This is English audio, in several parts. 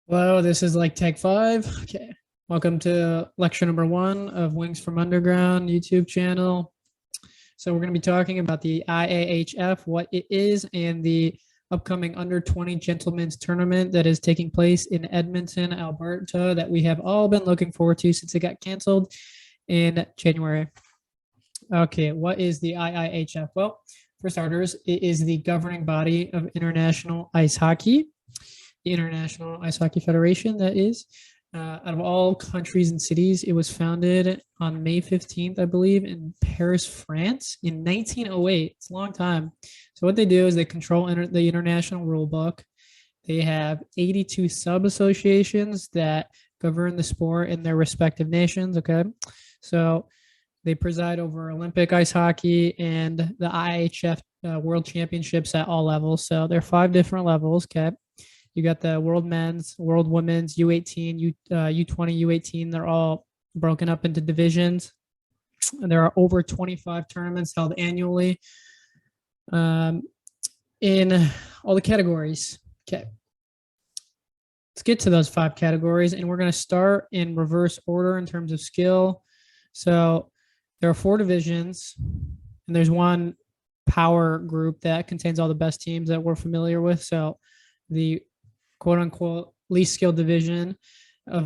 Hello, this is like take five. Okay. Welcome to lecture number one of Wings from Underground YouTube channel. So we're going to be talking about the IIHF, what it is, and the upcoming under 20 gentlemen's tournament that is taking place in Edmonton, Alberta, that we have all been looking forward to since it got canceled in January. Okay, what is the IIHF? Well, for starters, it is the governing body of international ice hockey. The International Ice Hockey Federation, that is. Out of all countries and cities, it was founded on May 15th, I believe, in Paris, France in 1908. It's a long time. So what they do is they control the international rulebook. They have 82 sub-associations that govern the sport in their respective nations, okay? So they preside over Olympic ice hockey and the IIHF World Championships at all levels. So there are 5 different levels, okay? You got the world men's, world women's, U18, U20, U18. They're all broken up into divisions. There are over 25 tournaments held annually in all the categories. Okay. Let's get to those 5 categories, and we're going to start in reverse order in terms of skill. So there are 4 divisions, and there's one power group that contains all the best teams that we're familiar with. So the quote unquote least skilled division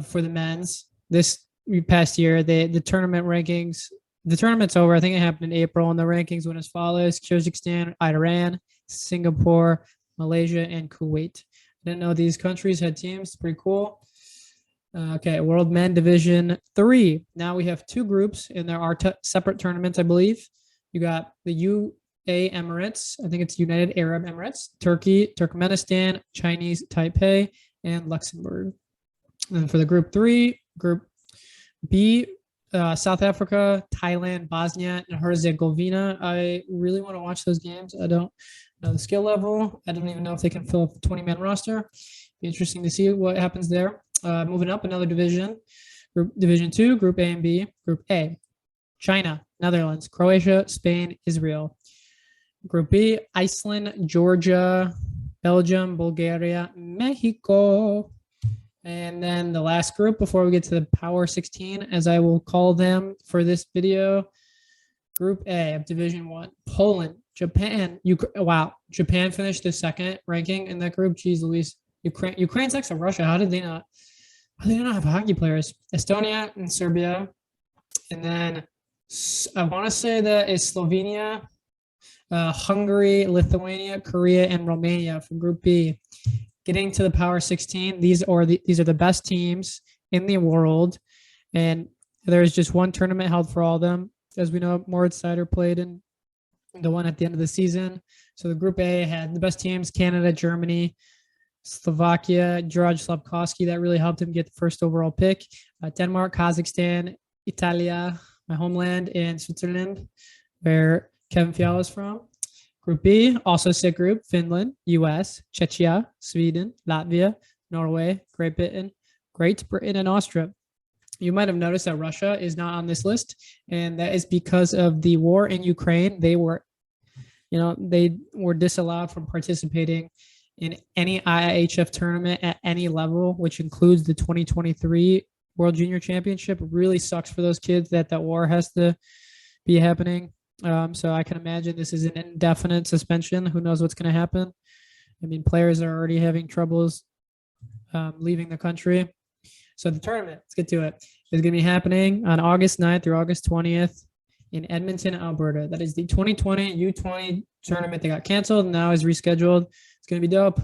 for the men's this past year, the tournament rankings, the tournament's over. I think it happened in April, and the rankings went as follows: Kyrgyzstan, Iran, Singapore, Malaysia, and Kuwait. I didn't know these countries had teams. Pretty cool. Okay, World Men Division 3. Now we have 2 groups, and there are separate tournaments, I believe. You got the Emirates, I think it's United Arab Emirates, Turkey, Turkmenistan, Chinese Taipei, and Luxembourg. And for the group 3, group B, South Africa, Thailand, Bosnia, and Herzegovina. I really want to watch those games. I don't know the skill level. I don't even know if they can fill up a 20-man roster. Be interesting to see what happens there. Moving up another division, Division 2, Group A and B. Group A, China, Netherlands, Croatia, Spain, Israel. Group B, Iceland, Georgia, Belgium, Bulgaria, Mexico. And then the last group before we get to the Power 16, as I will call them for this video, Group A of Division 1, Poland, Japan. Wow, Japan finished the 2nd ranking in that group. Jeez Louise. Ukraine's next to Russia. How did they not have hockey players? Estonia and Serbia. And then I want to say that is Slovenia, Hungary, Lithuania, Korea, and Romania from Group B. Getting to the Power 16, these are the best teams in the world, and there's just one tournament held for all of them. As we know, Moritz Seider played in the one at the end of the season. So the Group A had the best teams: Canada, Germany, Slovakia, George Slabkovsky. That really helped him get the first overall pick. Denmark, Kazakhstan, Italia, my homeland, and Switzerland, where Kevin Fiala is from. Group B, also sick group: Finland, US, Czechia, Sweden, Latvia, Norway, Great Britain, and Austria. You might have noticed that Russia is not on this list, and that is because of the war in Ukraine. They were disallowed from participating in any IIHF tournament at any level, which includes the 2023 World Junior Championship. It really sucks for those kids that war has to be happening. So I can imagine this is an indefinite suspension. Who knows what's going to happen? I mean, players are already having troubles leaving the country. So the tournament, let's get to it, is going to be happening on August 9th through August 20th in Edmonton, Alberta. That is the 2020 U20 tournament that got canceled and now is rescheduled. It's going to be dope.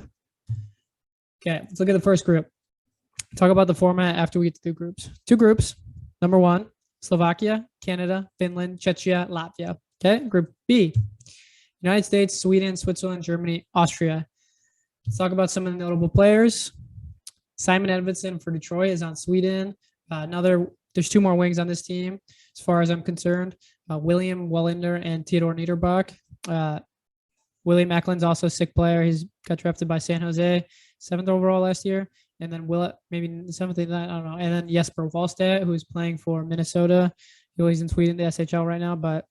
Okay, let's look at the first group. Talk about the format after we get to the groups. 2 groups. Number 1, Slovakia, Canada, Finland, Czechia, Latvia. Okay, Group B, United States, Sweden, Switzerland, Germany, Austria. Let's talk about some of the notable players. Simon Edvinsson for Detroit is on Sweden. There's 2 more wings on this team, as far as I'm concerned. William Wallinder and Theodore Niederbach. William Eklund's also a sick player. He's got drafted by San Jose, 7th overall last year. And then maybe 7th, I don't know. And then Jesper Wallstedt, who's playing for Minnesota. He's in Sweden, the SHL right now. But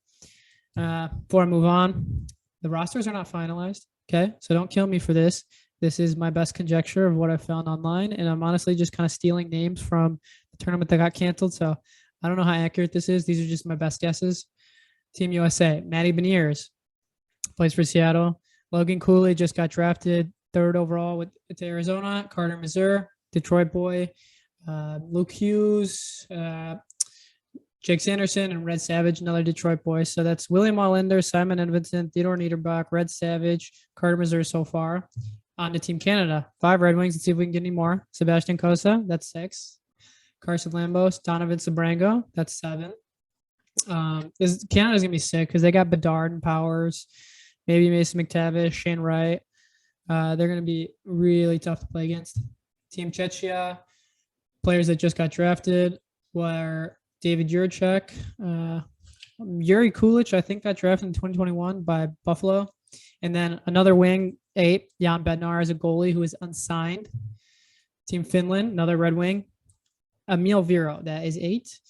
before I move on, the rosters are not finalized. Okay, so don't kill me for this. This is my best conjecture of what I found online, and I'm honestly just kind of stealing names from the tournament that got canceled. So I don't know how accurate this is. These are just my best guesses. Team USA, Matty Beniers plays for Seattle. Logan Cooley just got drafted 3rd overall with Arizona. Carter Mazur, Detroit boy. Luke Hughes, Jake Sanderson, and Red Savage, another Detroit boy. So that's William Wallinder, Simon Edmonton, Theodore Niederbach, Red Savage, Carter Mazur so far. On to Team Canada. 5 Red Wings. Let's see if we can get any more. Sebastian Cossa, that's 6. Carson Lambos, Donovan Sabrango, that's 7. Canada's going to be sick because they got Bedard and Powers, maybe Mason McTavish, Shane Wright. They're going to be really tough to play against. Team Czechia, players that just got drafted were David Juracek, Yuri Kulich, I think got drafted in 2021 by Buffalo. And then another wing, 8, Jan Bednar is a goalie who is unsigned. Team Finland, another Red Wing, Emil Viro, that is 8.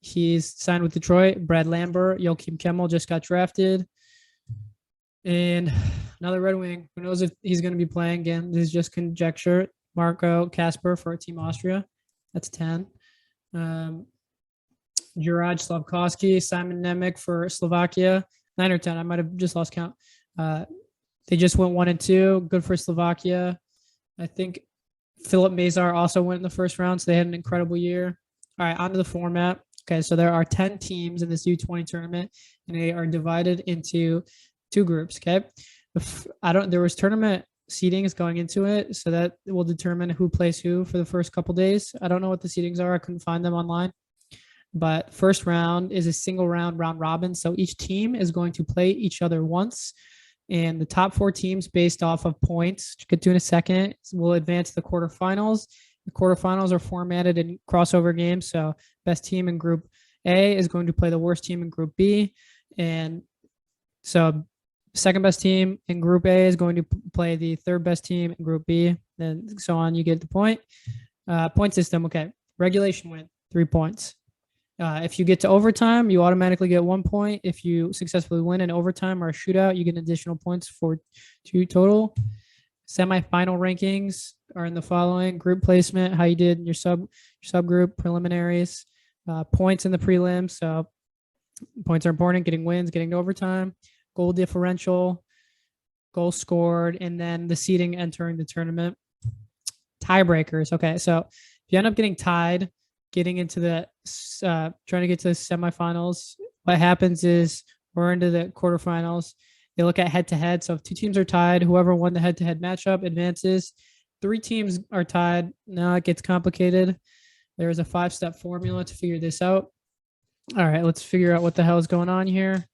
He's signed with Detroit. Brad Lambert, Joachim Kemmel just got drafted. And another Red Wing, who knows if he's going to be playing again. This is just conjecture. Marco Kasper for Team Austria. That's 10. Juraj Slavkovsky, Simon Nemec for Slovakia. 9 or 10. I might have just lost count. They just went 1 and 2. Good for Slovakia. I think Philip Mazar also went in the first round, so they had an incredible year. All right, on to the format. Okay, so there are 10 teams in this U20 tournament, and they are divided into 2 groups. Okay, there was tournament seedings going into it, so that will determine who plays who for the first couple days. I don't know what the seedings are. I couldn't find them online. But first round is a single round robin. So each team is going to play each other once. And the top 4 teams based off of points, which we'll get to in a second, will advance to the quarterfinals. The quarterfinals are formatted in crossover games. So best team in Group A is going to play the worst team in Group B. And so second best team in Group A is going to play the third best team in Group B. And so on, you get the point. Point system, okay. Regulation win, 3 points. If you get to overtime, you automatically get 1 point. If you successfully win in overtime or a shootout, you get additional points for 2 total. Semi-final rankings are in the following: group placement, how you did in your subgroup, preliminaries, points in the prelims. So points are important, getting wins, getting to overtime, goal differential, goals scored, and then the seeding entering the tournament. Tiebreakers. Okay, so if you end up getting tied, getting into the trying to get to the semifinals, what happens is we're into the quarterfinals. They look at head-to-head. So if 2 teams are tied, whoever won the head-to-head matchup advances. 3 teams are tied. Now it gets complicated. There's a 5-step formula to figure this out. All right, let's figure out what the hell is going on here.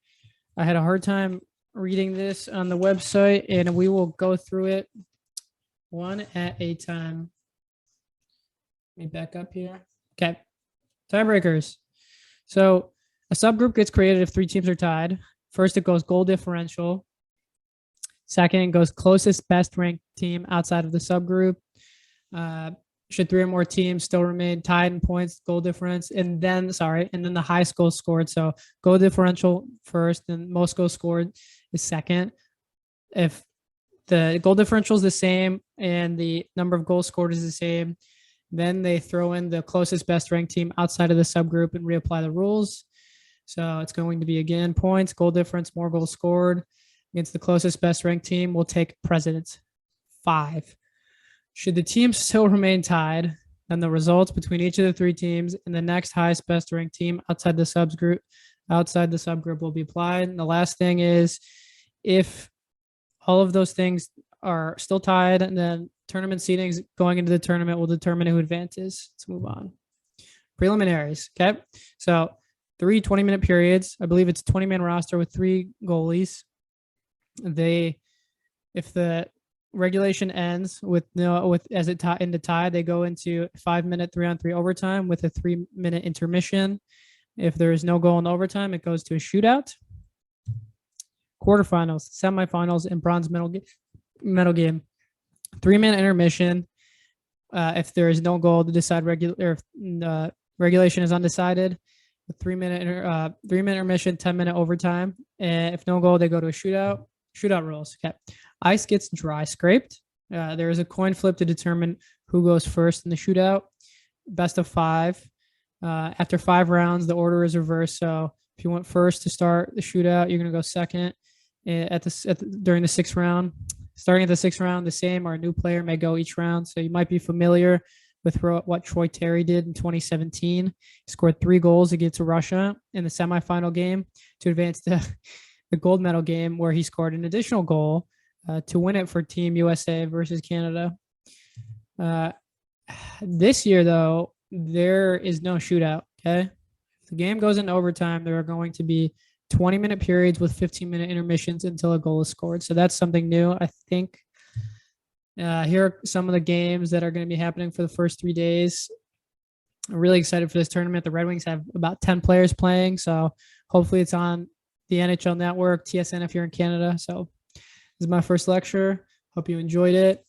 I had a hard time reading this on the website, and we will go through it one at a time. Let me back up here. Okay, tiebreakers. So a subgroup gets created if 3 teams are tied. First, it goes goal differential. Second, it goes closest best ranked team outside of the subgroup. Should 3 or more teams still remain tied in points, goal difference, and then the highest goals scored. So goal differential first, and most goals scored is second. If the goal differential is the same and the number of goals scored is the same, then they throw in the closest best ranked team outside of the subgroup and reapply the rules. So it's going to be, again, points, goal difference, more goals scored. Against the closest best ranked team, we'll take precedence. 5. Should the teams still remain tied, then the results between each of the 3 teams and the next highest best ranked team outside the subgroup will be applied. And the last thing is, if all of those things are still tied, and then tournament seedings going into the tournament will determine who advances. Let's move on. Preliminaries. Okay. So 3 20-minute periods. I believe it's a 20-man roster with 3 goalies. If the regulation ends as it into tie, they go into 5-minute 3-on-3 overtime with a 3-minute intermission. If there is no goal in overtime, it goes to a shootout. Quarterfinals, semifinals, and bronze medal game. 3-minute intermission. If there is no goal to decide regulation is undecided. A 3-minute intermission, 10-minute overtime. And if no goal, they go to a shootout. Shootout rules. Okay. Ice gets dry scraped. There is a coin flip to determine who goes first in the shootout. Best of 5. After 5 rounds, the order is reversed. So if you went first to start the shootout, you're going to go second during the 6th round. Starting at the 6th round, the same or a new player may go each round. So you might be familiar with what Troy Terry did in 2017. He scored 3 goals against Russia in the semifinal game to advance to the gold medal game, where he scored an additional goal to win it for Team USA versus Canada. This year, though, there is no shootout. Okay. If the game goes into overtime, there are going to be 20-minute periods with 15-minute intermissions until a goal is scored. So that's something new. I think here are some of the games that are going to be happening for the first 3 days. I'm really excited for this tournament. The Red Wings have about 10 players playing. So hopefully it's on the NHL Network, TSN if you're in Canada. So this is my first lecture. Hope you enjoyed it.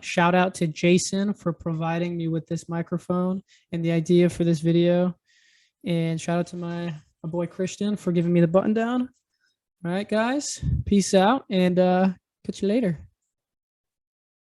Shout out to Jason for providing me with this microphone and the idea for this video. And shout out to my boy Christian for giving me the button down. All right, guys. Peace out and catch you later.